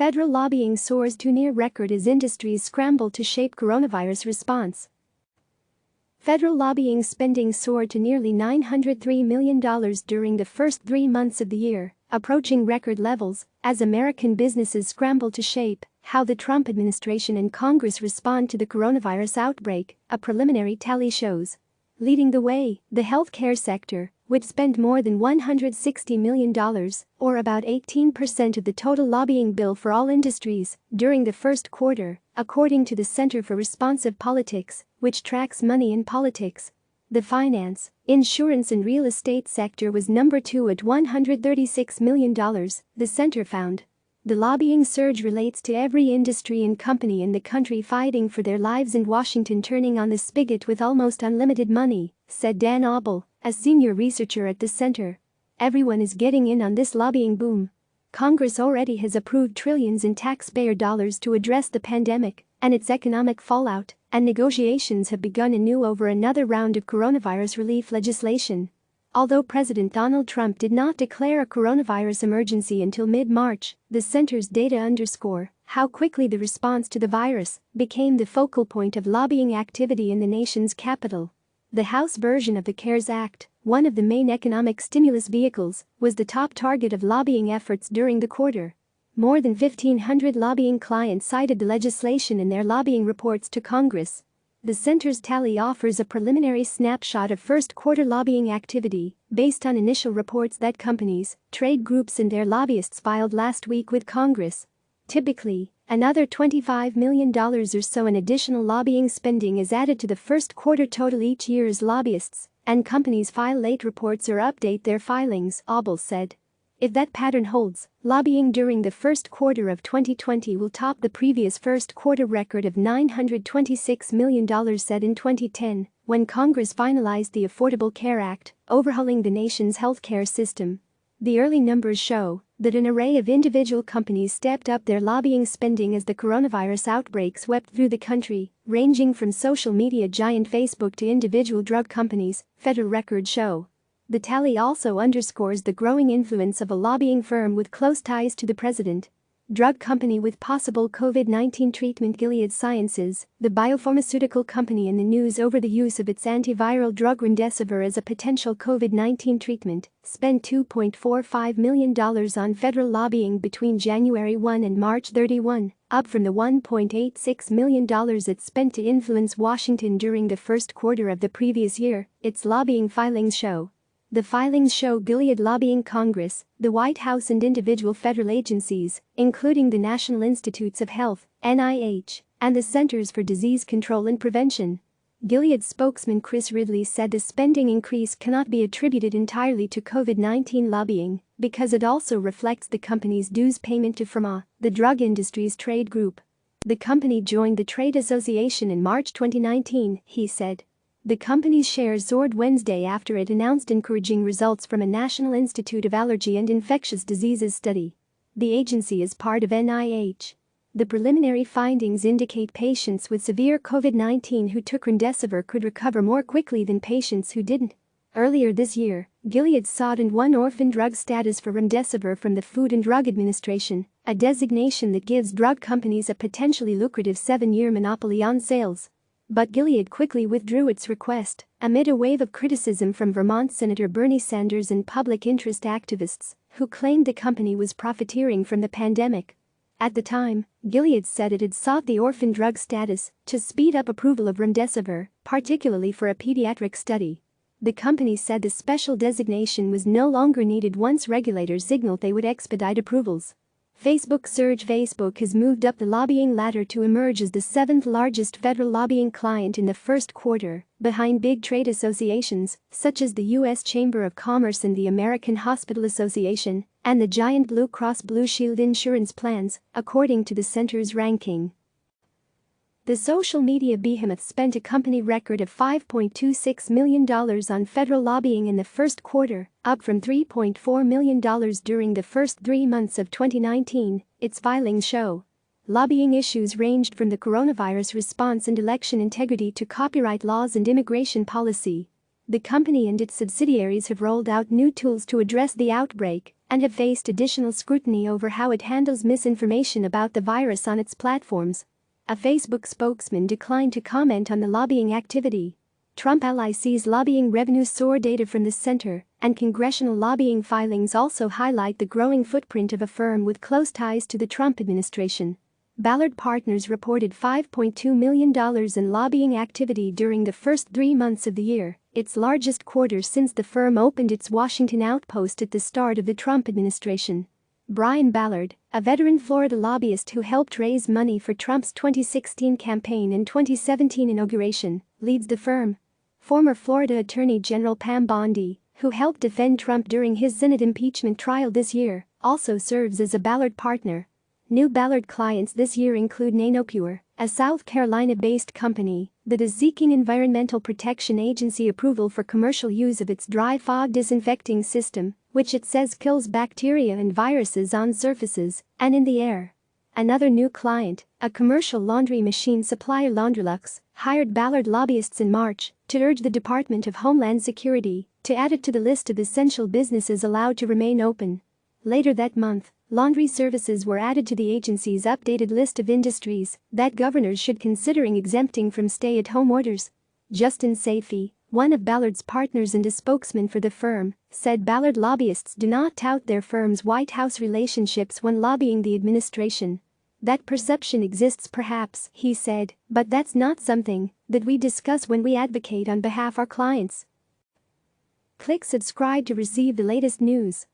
Federal lobbying soars to near record as industries scramble to shape coronavirus response. Federal lobbying spending soared to nearly $903 million during the first 3 months of the year, approaching record levels, as American businesses scramble to shape how the Trump administration and Congress respond to the coronavirus outbreak, a preliminary tally shows. Leading the way, the healthcare sector, which spent more than $160 million, or about 18% of the total lobbying bill for all industries, during the first quarter, according to the Center for Responsive Politics, which tracks money in politics. The finance, insurance and real estate sector was number 2 at $136 million, the center found. The lobbying surge relates to every industry and company in the country fighting for their lives and Washington turning on the spigot with almost unlimited money, said Dan Auble, a senior researcher at the center. Everyone is getting in on this lobbying boom. Congress already has approved trillions in taxpayer dollars to address the pandemic and its economic fallout, and negotiations have begun anew over another round of coronavirus relief legislation. Although President Donald Trump did not declare a coronavirus emergency until mid-March, the center's data underscore how quickly the response to the virus became the focal point of lobbying activity in the nation's capital. The House version of the CARES Act, one of the main economic stimulus vehicles, was the top target of lobbying efforts during the quarter. More than 1,500 lobbying clients cited the legislation in their lobbying reports to Congress. The center's tally offers a preliminary snapshot of first-quarter lobbying activity based on initial reports that companies, trade groups and their lobbyists filed last week with Congress. Typically, another $25 million or so in additional lobbying spending is added to the first-quarter total each year as lobbyists and companies file late reports or update their filings, Auble said. If that pattern holds, lobbying during the first quarter of 2020 will top the previous first-quarter record of $926 million set in 2010, when Congress finalized the Affordable Care Act, overhauling the nation's healthcare system. The early numbers show that an array of individual companies stepped up their lobbying spending as the coronavirus outbreak swept through the country, ranging from social media giant Facebook to individual drug companies, federal records show. The tally also underscores the growing influence of a lobbying firm with close ties to the president. Drug company with possible COVID-19 treatment Gilead Sciences, the biopharmaceutical company in the news over the use of its antiviral drug remdesivir as a potential COVID-19 treatment, spent $2.45 million on federal lobbying between January 1 and March 31, up from the $1.86 million it spent to influence Washington during the first quarter of the previous year, its lobbying filings show. The filings show Gilead lobbying Congress, the White House and individual federal agencies, including the National Institutes of Health, NIH, and the Centers for Disease Control and Prevention. Gilead spokesman Chris Ridley said the spending increase cannot be attributed entirely to COVID-19 lobbying because it also reflects the company's dues payment to PhRMA, the drug industry's trade group. The company joined the trade association in March 2019, he said. The company's shares soared Wednesday after it announced encouraging results from a National Institute of Allergy and Infectious Diseases study. The agency is part of NIH. The preliminary findings indicate patients with severe COVID-19 who took remdesivir could recover more quickly than patients who didn't. Earlier this year, Gilead sought and won orphan drug status for remdesivir from the Food and Drug Administration, a designation that gives drug companies a potentially lucrative 7-year monopoly on sales. But Gilead quickly withdrew its request amid a wave of criticism from Vermont Senator Bernie Sanders and public interest activists who claimed the company was profiteering from the pandemic. At the time, Gilead said it had sought the orphan drug status to speed up approval of remdesivir, particularly for a pediatric study. The company said the special designation was no longer needed once regulators signaled they would expedite approvals. Facebook surge. Facebook has moved up the lobbying ladder to emerge as the 7th largest federal lobbying client in the first quarter, behind big trade associations such as the U.S. Chamber of Commerce and the American Hospital Association, and the giant Blue Cross Blue Shield insurance plans, according to the center's ranking. The social media behemoth spent a company record of $5.26 million on federal lobbying in the first quarter, up from $3.4 million during the first 3 months of 2019, its filings show. Lobbying issues ranged from the coronavirus response and election integrity to copyright laws and immigration policy. The company and its subsidiaries have rolled out new tools to address the outbreak and have faced additional scrutiny over how it handles misinformation about the virus on its platforms. A Facebook spokesman declined to comment on the lobbying activity. Trump ally sees lobbying revenue soar. Data from the center and congressional lobbying filings also highlight the growing footprint of a firm with close ties to the Trump administration. Ballard Partners reported $5.2 million in lobbying activity during the first 3 months of the year, its largest quarter since the firm opened its Washington outpost at the start of the Trump administration. Brian Ballard, a veteran Florida lobbyist who helped raise money for Trump's 2016 campaign and 2017 inauguration, leads the firm. Former Florida Attorney General Pam Bondi, who helped defend Trump during his Senate impeachment trial this year, also serves as a Ballard partner. New Ballard clients this year include Nanocure, a South Carolina-based company that is seeking Environmental Protection Agency approval for commercial use of its dry fog disinfecting system, which it says kills bacteria and viruses on surfaces and in the air. Another new client, a commercial laundry machine supplier Laundrolux, hired Ballard lobbyists in March to urge the Department of Homeland Security to add it to the list of essential businesses allowed to remain open. Later that month, laundry services were added to the agency's updated list of industries that governors should consider exempting from stay-at-home orders. Justin Safey, one of Ballard's partners and a spokesman for the firm, said Ballard lobbyists do not tout their firm's White House relationships when lobbying the administration. That perception exists perhaps, he said, but that's not something that we discuss when we advocate on behalf of our clients. Click subscribe to receive the latest news.